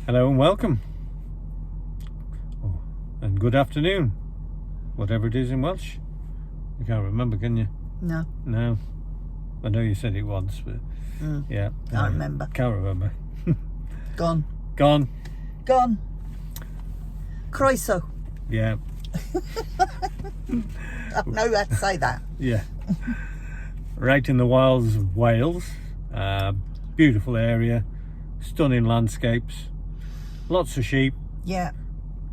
Hello and welcome. Oh, and good afternoon. Whatever it is in Welsh. You can't remember, can you? No. No. I know you said it once, but yeah. Can't remember. Can't remember. Gone. Gone. Gone. Croeso. Yeah. I know how to say that. Yeah. Right in the wilds of Wales. Beautiful area. Stunning landscapes. Lots of sheep. Yeah.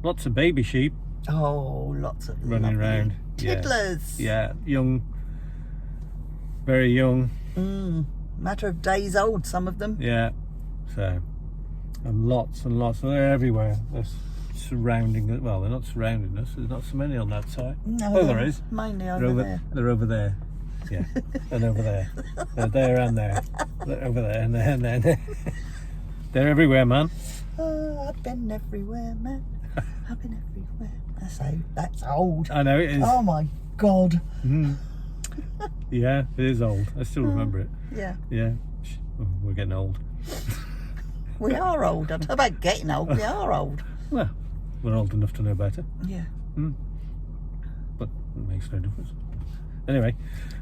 Lots of baby sheep Oh, lots of running lovely around. tiddlers. Yeah. Young. Very young. Matter of days old, some of them. Yeah. So, and lots. They're everywhere. They're surrounding us. Well, they're not surrounding us. There's not so many on that side. No, Oh, there is. mainly They're over there. They're over there. Yeah. And over there. They're there and there. They're over there and there and there. And there. They're everywhere, man. Oh, I've been everywhere, man. I've been everywhere. That's old. I know it is. Oh my God. Yeah, it is old. I still remember it. Yeah. Yeah. Oh, we're getting old. We are old. I don't know about getting old. We are old. Well, we're old enough to know better. Yeah. But it makes no difference. Anyway.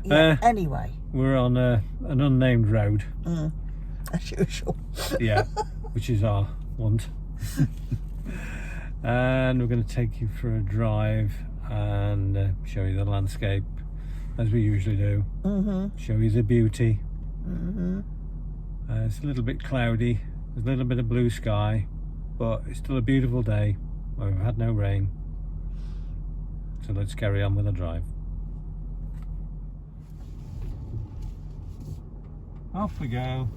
Yeah. Anyway. We're on an unnamed road. As usual. Yeah. Which is our want. And we're going to take you for a drive and show you the landscape as we usually do. Show you the beauty. It's a little bit cloudy. There's a little bit of blue sky, but it's still a beautiful day. We've had no rain. So let's carry on with the drive. Off we go.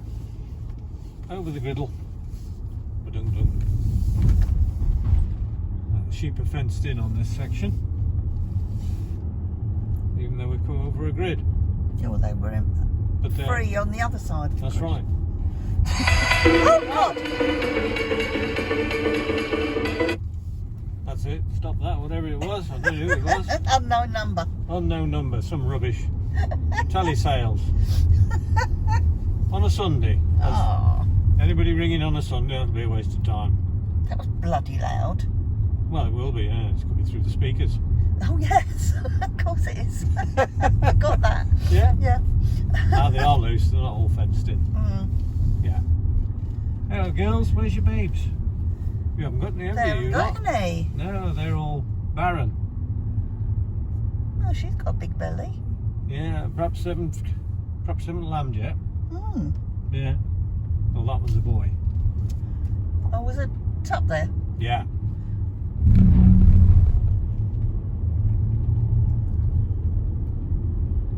Over the griddle. Ba-dung-dung. The sheep are fenced in on this section, even though we come over a grid. Yeah, well, they were But free on the other side. Of the that's grid. right. Oh God! That's it. Stop that. Whatever it was, I don't know who it was. Unknown number. Unknown number. Some rubbish. Telesales. On a Sunday. Oh, Anybody ringing on a Sunday, that'll be a waste of time. that was bloody loud. Well, it will be. Yeah, it's coming through the speakers. Oh yes, of course it is. I got that. Yeah. Yeah. They are loose. They're not all fenced in. Yeah. Hello, girls. Where's your babes? You haven't got any, have They you? haven't You got lot? any. No, they're all barren. Oh, she's got a big belly. Yeah, perhaps haven't lambed yet. Yeah. Well, that was a boy. Oh, was it up there? Yeah.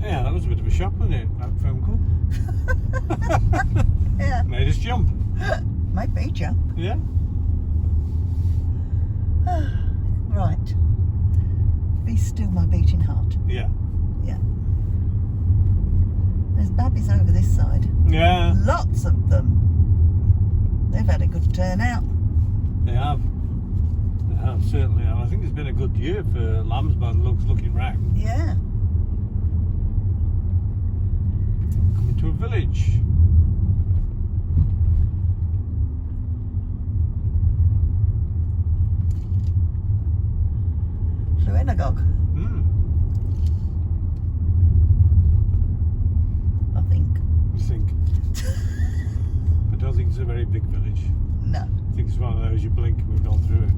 Yeah, that was a bit of a shock, wasn't it? That phone call. Yeah. Made us jump. Made me jump. Yeah. Right. Be still, my beating heart. Yeah. Yeah. There's babbies over this side. Yeah. Lots of them. They've had a good turnout. They have. They have, certainly. I think it's been a good year for lambs by the looking round. Yeah. Coming to a village. Ffrwd. I think. I think. I don't think it's a very big village. No. I think it's one of those you blink and we've gone through it.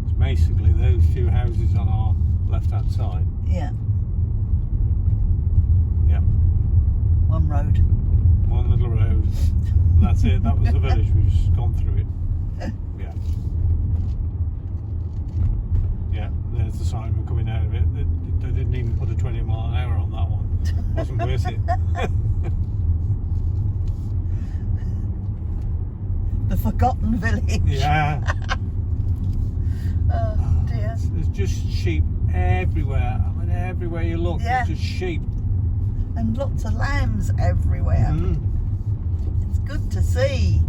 It's basically those few houses on our left-hand side. Yeah. Yeah. One road. One little road. And that's it. That was the village. We've just gone through it. Yeah. Yeah. There's the sign. We're coming out of it. They didn't even put a 20-mile-an-hour on that one. Wasn't worth it. The forgotten village. Yeah. Oh dear. There's just sheep everywhere. I mean, everywhere you look, Yeah. there's just sheep. And lots of lambs everywhere. It's good to see.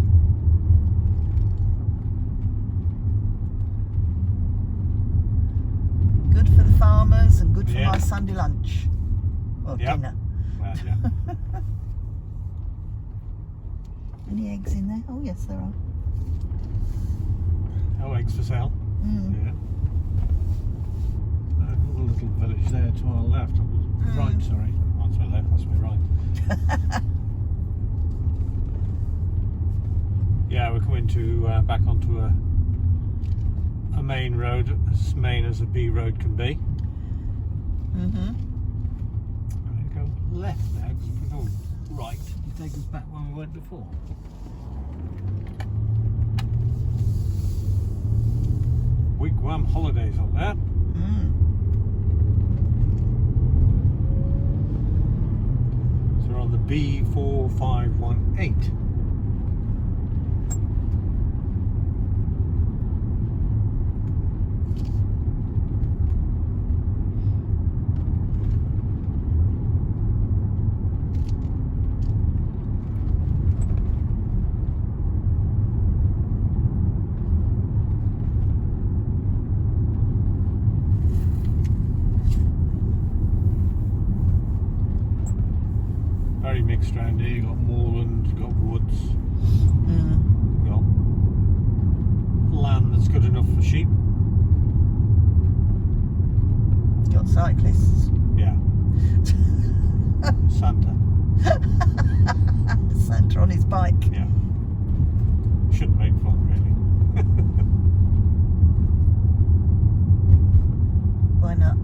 Good for the farmers and good for Yeah. my Sunday lunch. Or Yep. dinner. Well, yeah. Any eggs in there? Oh yes, there are. Oh, eggs for sale. Yeah. Another little village there to our left. Right, sorry. Oh, that's my left, that's my right. Yeah, we're coming to back onto a main road, as main as a B road can be. I'm going to go left now, because if we go right, you take us back when we went before. Wigwam Holidays up there. So we're on the B4518. Very mixed around here. You've got moorland, you've got woods, you've got land that's good enough for sheep. You've got cyclists. Yeah. Santa. Santa on his bike. Yeah. Shouldn't make fun, really. Why not?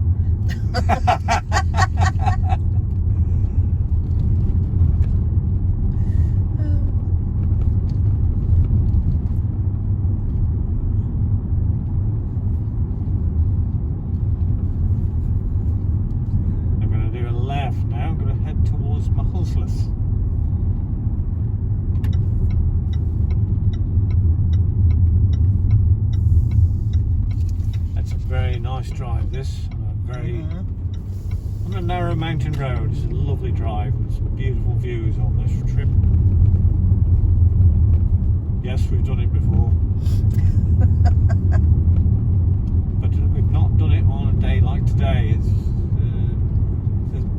It's a very nice drive, this, on a very on a narrow mountain road. It's a lovely drive with some beautiful views on this trip. Yes, we've done it before, but we've not done it on a day like today. It's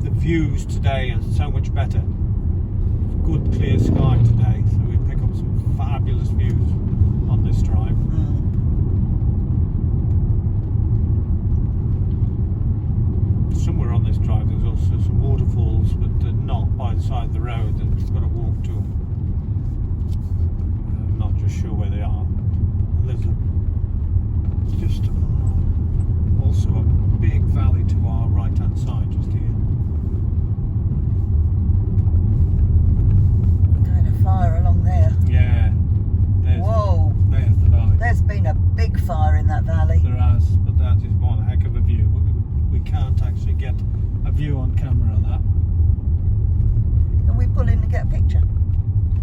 the views today are so much better. Good clear sky today, so we pick up some fabulous views on this drive. Somewhere on this drive there's also some waterfalls, but they're not by the side of the road, and we've got to walk to them. I'm not just sure where they are. There's just also a big valley to our right hand side just here. Fire along there. Yeah. Whoa. There's the valley. There's been a big fire in that valley. There has, but that is one heck of a view. We can't actually get a view on camera of that. Can we pull in and get a picture?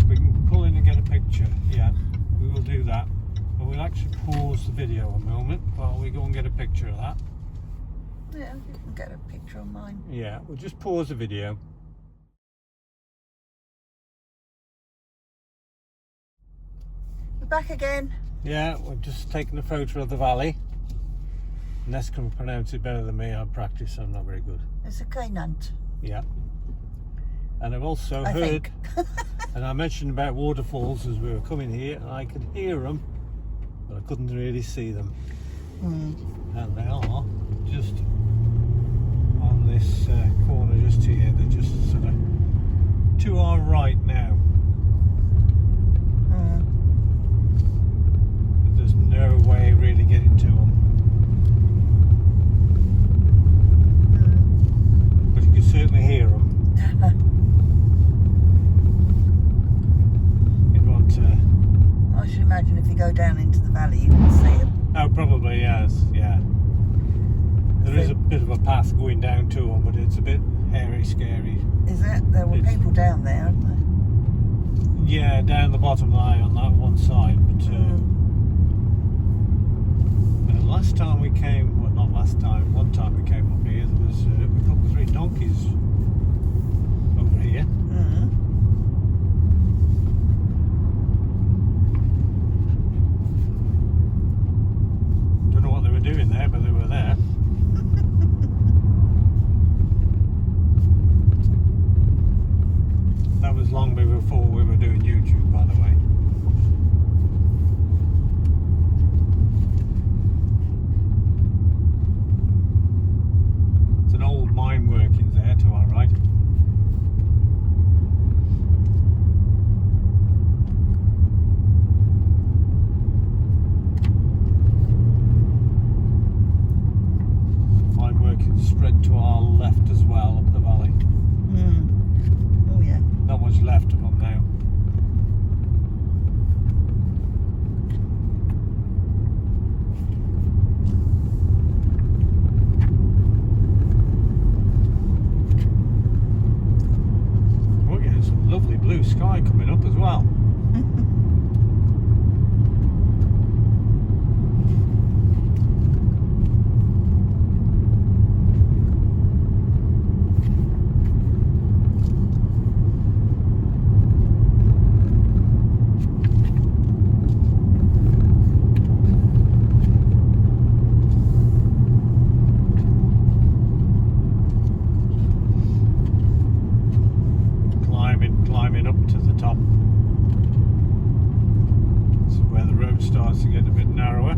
We can pull in and get a picture, yeah. We will do that. But we'll actually pause the video a moment while we go and get a picture of that. Yeah, you can get a picture on mine. Yeah, we'll just pause the video. We're back again. Yeah, we've just taken a photo of the valley. Ness can pronounce it better than me. I practice, I'm not very good. It's a Cainant. Yeah. And I've also heard, and I mentioned about waterfalls as we were coming here, and I could hear them, but I couldn't really see them. And they are just on this corner just here. They're just sort of to our right now. But there's no way really getting to them. But you can certainly hear them. I should imagine if you go down into the valley you can see them. Oh, probably, yes, yeah. There is a bit of a path going down to them, but it's a bit hairy, scary. Is it? There were people down there, aren't there? Yeah, down the bottom line on that one side, but last time we came, well not last time, one time we came up here, there was we got 3 donkeys over here. Don't know what they were doing there, but they were there. That was long before we were doing YouTube, by the way. sky coming up as well. Climbing up to the top. This is where the road starts to get a bit narrower.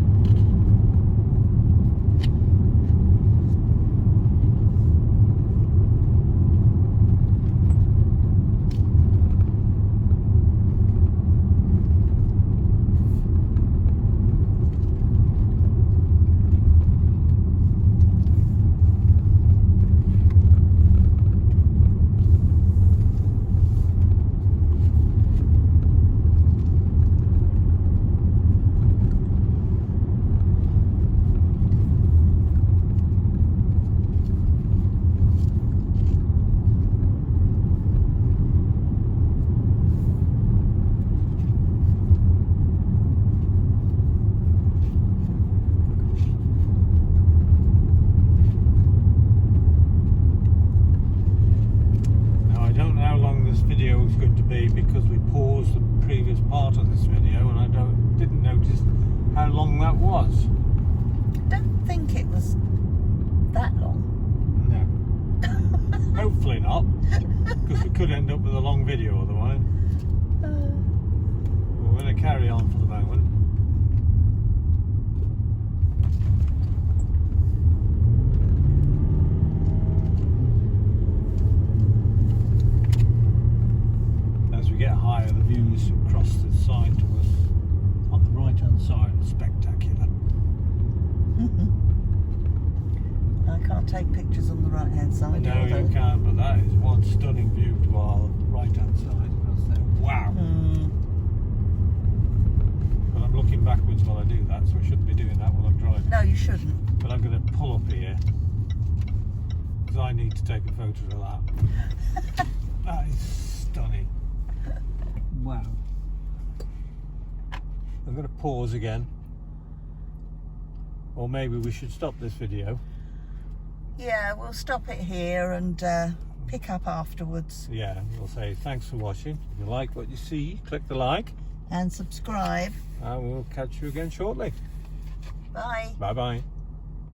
Video is going to be because we paused the previous part of this video and I didn't notice how long that was. I don't think it was that long. No. Hopefully not, because we could end up with a long video otherwise. We're going to carry on for the moment. Get higher, the views across the side to us on the right hand side are spectacular. I can't take pictures on the right hand side. No, you can't, but that is one stunning view to our right hand side. Wow. But I'm looking backwards while I do that, so I shouldn't be doing that while I'm driving. No, you shouldn't. But I'm going to pull up here because I need to take a photo of that. That is stunning. Wow. I'm going to pause again. Or maybe we should stop this video. Yeah, we'll stop it here and pick up afterwards. Yeah, we'll say thanks for watching. If you like what you see, click the like. And subscribe. And we'll catch you again shortly. Bye. Bye-bye.